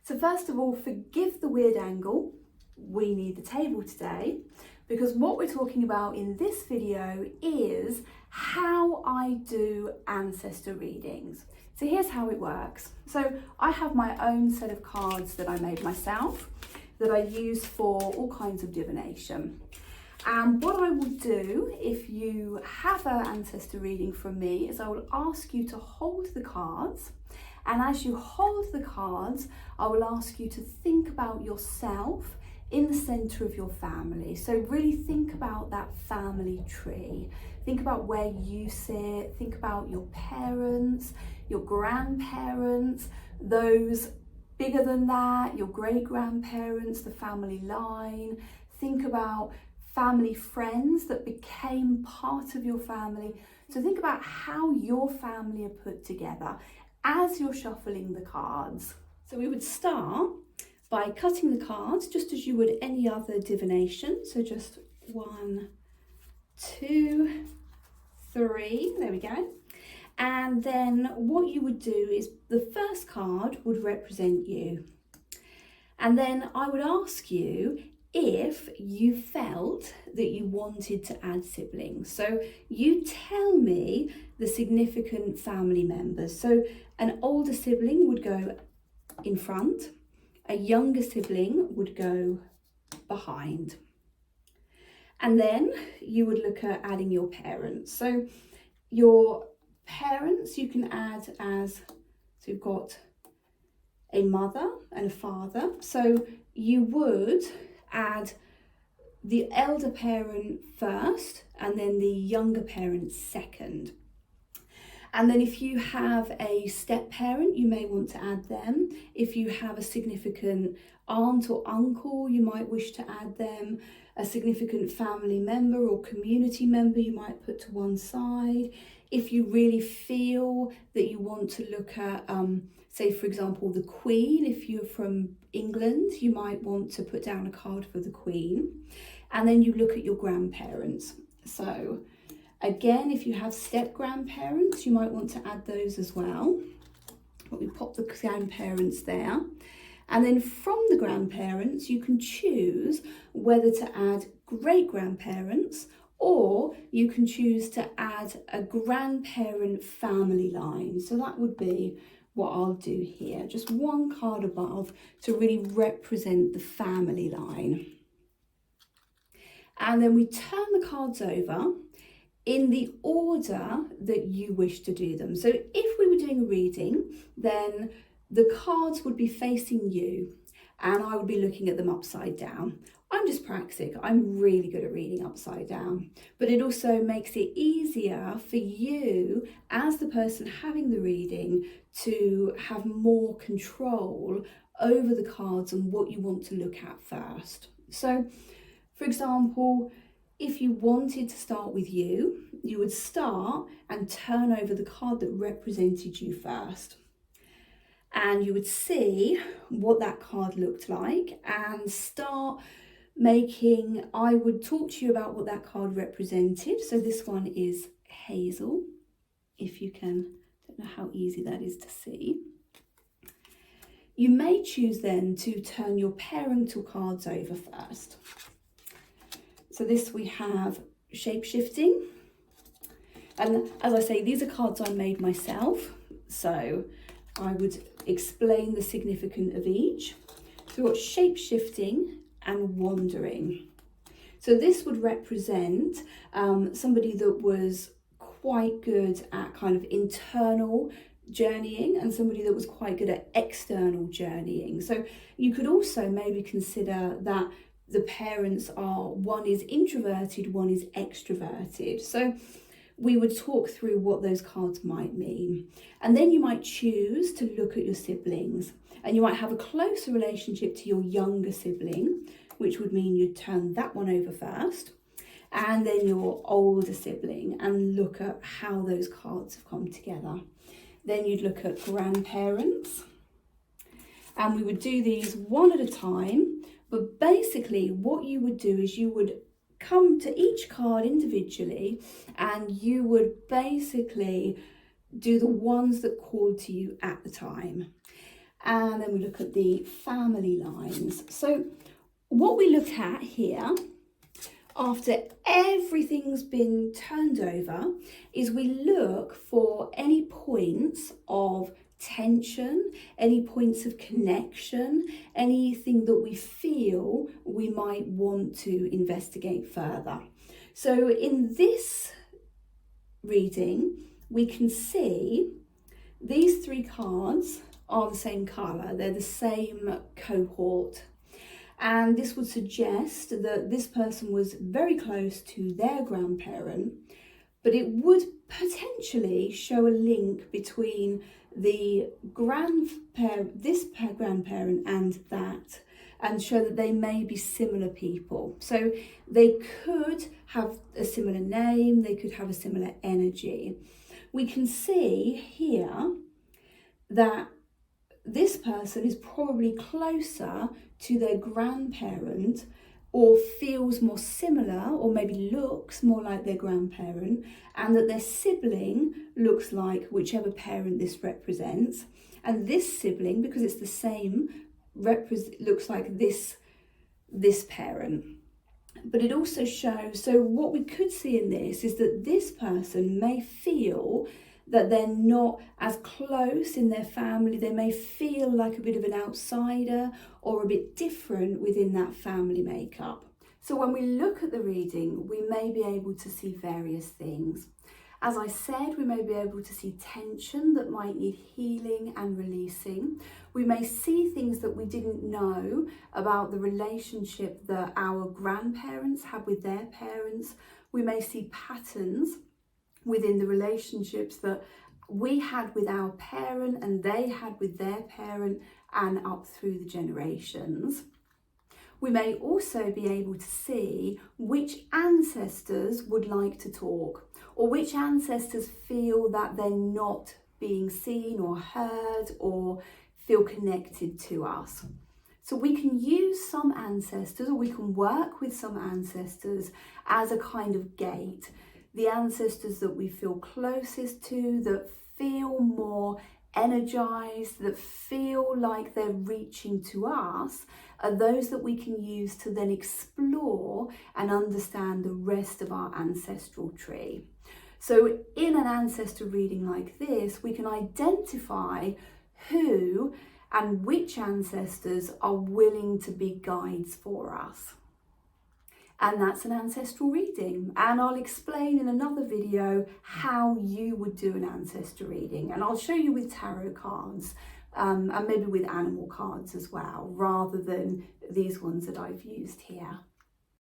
So first of all, forgive the weird angle. We need the table today because what we're talking about in this video is how I do ancestor readings. So here's how it works. So I have my own set of cards that I made myself that I use for all kinds of divination. And what I will do if you have an ancestor reading from me is I will ask you to hold the cards. And as you hold the cards, I will ask you to think about yourself in the centre of your family. So really think about that family tree. Think about where you sit, think about your parents, your grandparents, those bigger than that, your great-grandparents, the family line. Think about family friends that became part of your family. So think about how your family are put together as you're shuffling the cards. So we would start by cutting the cards just as you would any other divination. So just 1, 2, 3, there we go. And then what you would do is the first card would represent you. And then I would ask you if you felt that you wanted to add siblings. So you tell me the significant family members. So an older sibling would go in front, a younger sibling would go behind. And then you would look at adding your parents. So your parents you can add as, so you've got a mother and a father. So you would add the elder parent first and then the younger parent second. And then if you have a step parent, you may want to add them. If you have a significant aunt or uncle, you might wish to add them. A significant family member or community member, you might put to one side. If you really feel that you want to look at, say for example, the Queen, if you're from England, you might want to put down a card for the Queen. And then you look at your grandparents. So again, if you have step-grandparents, you might want to add those as well. But we pop the grandparents there. And then from the grandparents, you can choose whether to add great-grandparents or you can choose to add a grandparent family line. So that would be what I'll do here. Just one card above to really represent the family line. And then we turn the cards over in the order that you wish to do them. So if we were doing a reading, then the cards would be facing you and I would be looking at them upside down. I'm dyspraxic, I'm really good at reading upside down, but it also makes it easier for you as the person having the reading to have more control over the cards and what you want to look at first. So for example, if you wanted to start with you, you would start and turn over the card that represented you first. And you would see what that card looked like and start making, I would talk to you about what that card represented. So this one is Hazel, if you can, I don't know how easy that is to see. You may choose then to turn your parental cards over first. So this we have shape-shifting. And as I say, these are cards I made myself. So I would explain the significance of each. So we've got shape-shifting and wandering. So this would represent somebody that was quite good at kind of internal journeying and somebody that was quite good at external journeying. So you could also maybe consider that the parents are, one is introverted, one is extroverted. So we would talk through what those cards might mean. And then you might choose to look at your siblings and you might have a closer relationship to your younger sibling, which would mean you'd turn that one over first, and then your older sibling and look at how those cards have come together. Then you'd look at grandparents, and we would do these one at a time. But basically what you would do is you would come to each card individually and you would basically do the ones that called to you at the time. and then we look at the family lines. So what we look at here, after everything's been turned over, is we look for any points of tension, any points of connection, anything that we feel we might want to investigate further. So in this reading, we can see these three cards are the same colour, they're the same cohort. And this would suggest that this person was very close to their grandparent, but it would potentially show a link between the this grandparent and that, and show that they may be similar people. So they could have a similar name, they could have a similar energy. We can see here that this person is probably closer to their grandparent, or feels more similar, or maybe looks more like their grandparent, and that their sibling looks like whichever parent this represents. And this sibling, because it's the same, looks like this parent. But it also shows, so what we could see in this is that this person may feel that they're not as close in their family. They may feel like a bit of an outsider or a bit different within that family makeup. So when we look at the reading, we may be able to see various things. As I said, we may be able to see tension that might need healing and releasing. We may see things that we didn't know about the relationship that our grandparents had with their parents. We may see patterns within the relationships that we had with our parent and they had with their parent, and up through the generations. We may also be able to see which ancestors would like to talk, or which ancestors feel that they're not being seen or heard or feel connected to us. So we can use some ancestors, or we can work with some ancestors as a kind of gate. The ancestors that we feel closest to, that feel more energized, that feel like they're reaching to us, are those that we can use to then explore and understand the rest of our ancestral tree. So in an ancestor reading like this, we can identify who and which ancestors are willing to be guides for us. And that's an ancestral reading. And I'll explain in another video how you would do an ancestor reading. And I'll show you with tarot cards and maybe with animal cards as well, rather than these ones that I've used here.